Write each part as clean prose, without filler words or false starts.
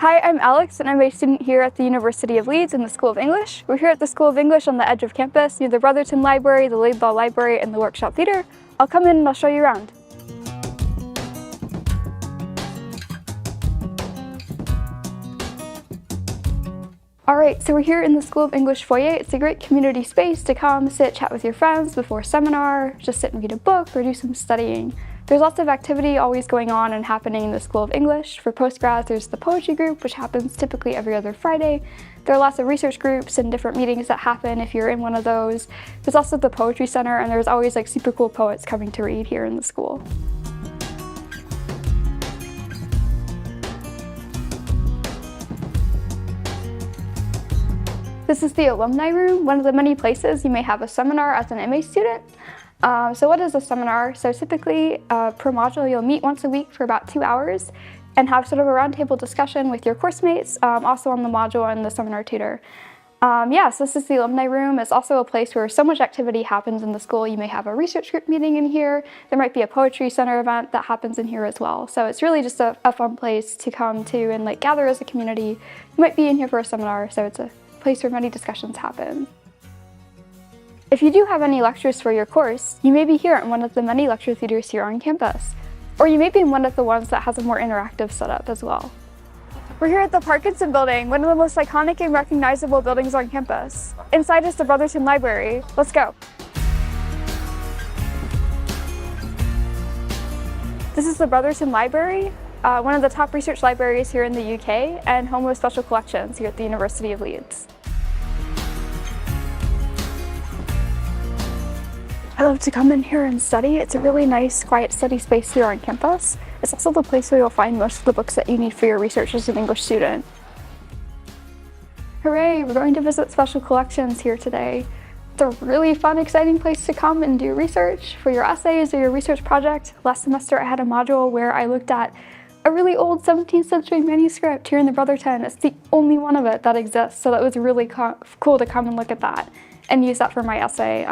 Hi, I'm Alex, and I'm a student here at the University of Leeds in the School of English. We're here at the School of English on the edge of campus near the Brotherton Library, the Laidlaw Library, and the Workshop Theatre. I'll come in and I'll show you around. Alright, so we're here in the School of English foyer. It's a great community space to come, sit, chat with your friends before a seminar, just sit and read a book or do some studying. There's lots of activity always going on and happening in the School of English. For postgrads, there's the poetry group, which happens typically every other Friday. There are lots of research groups and different meetings that happen if you're in one of those. There's also the poetry center, and there's always like super cool poets coming to read here in the school. This is the alumni room, one of the many places you may have a seminar as an MA student. So what is a seminar? So typically per module you'll meet once a week for about 2 hours and have sort of a roundtable discussion with your course mates, also on the module and the seminar tutor. So this is the alumni room. It's also a place where so much activity happens in the school. You may have a research group meeting in here. There might be a poetry center event that happens in here as well. So it's really just a fun place to come to and like gather as a community. You might be in here for a seminar, so it's a place where many discussions happen. If you do have any lectures for your course, you may be here in one of the many lecture theaters here on campus. Or you may be in one of the ones that has a more interactive setup as well. We're here at the Parkinson Building, one of the most iconic and recognizable buildings on campus. Inside is the Brotherton Library. Let's go. This is the Brotherton Library, one of the top research libraries here in the UK and home of special collections here at the University of Leeds. I love to come in here and study. It's a really nice, quiet study space here on campus. It's also the place where you'll find most of the books that you need for your research as an English student. Hooray, we're going to visit special collections here today. It's a really fun, exciting place to come and do research for your essays or your research project. Last semester I had a module where I looked at a really old 17th century manuscript here in the Brotherton. It's the only one of it that exists, so that was really cool to come and look at that and use that for my essay.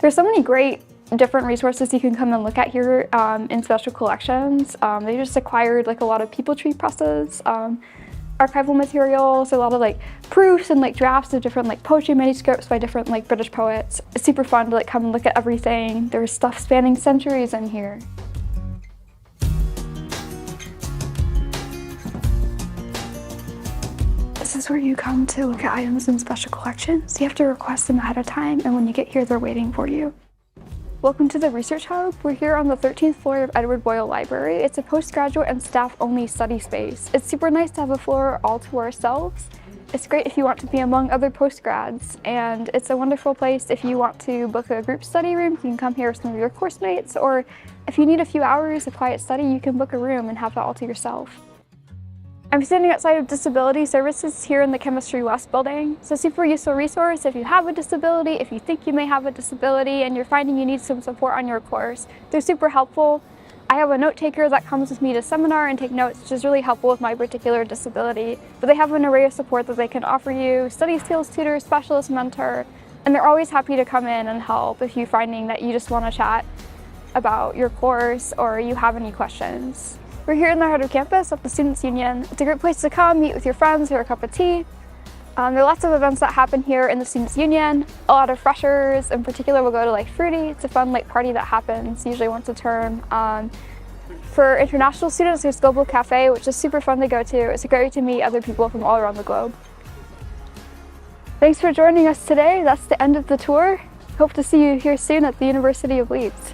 There's so many great different resources you can come and look at here in special collections. They just acquired like a lot of people tree presses, archival materials, a lot of like proofs and like drafts of different like poetry manuscripts by different like British poets. It's super fun to like come and look at everything. There's stuff spanning centuries in here. This is where you come to look at items in special collections. You have to request them ahead of time, and when you get here, they're waiting for you. Welcome to the Research Hub. We're here on the 13th floor of Edward Boyle Library. It's a postgraduate and staff-only study space. It's super nice to have a floor all to ourselves. It's great if you want to be among other postgrads, and it's a wonderful place if you want to book a group study room. You can come here with some of your course mates, or if you need a few hours of quiet study, you can book a room and have that all to yourself. I'm standing outside of Disability Services here in the Chemistry West building. It's a super useful resource if you have a disability, if you think you may have a disability and you're finding you need some support on your course. They're super helpful. I have a note taker that comes with me to seminar and take notes, which is really helpful with my particular disability. But they have an array of support that they can offer you: study skills tutor, specialist mentor, and they're always happy to come in and help if you're finding that you just want to chat about your course or you have any questions. We're here in the heart of campus at the Students' Union. It's a great place to come, meet with your friends, for a cup of tea. There are lots of events that happen here in the Students' Union. A lot of freshers in particular will go to like Fruity. It's a fun like party that happens usually once a term. For international students, there's Global Cafe, which is super fun to go to. It's great to meet other people from all around the globe. Thanks for joining us today. That's the end of the tour. Hope to see you here soon at the University of Leeds.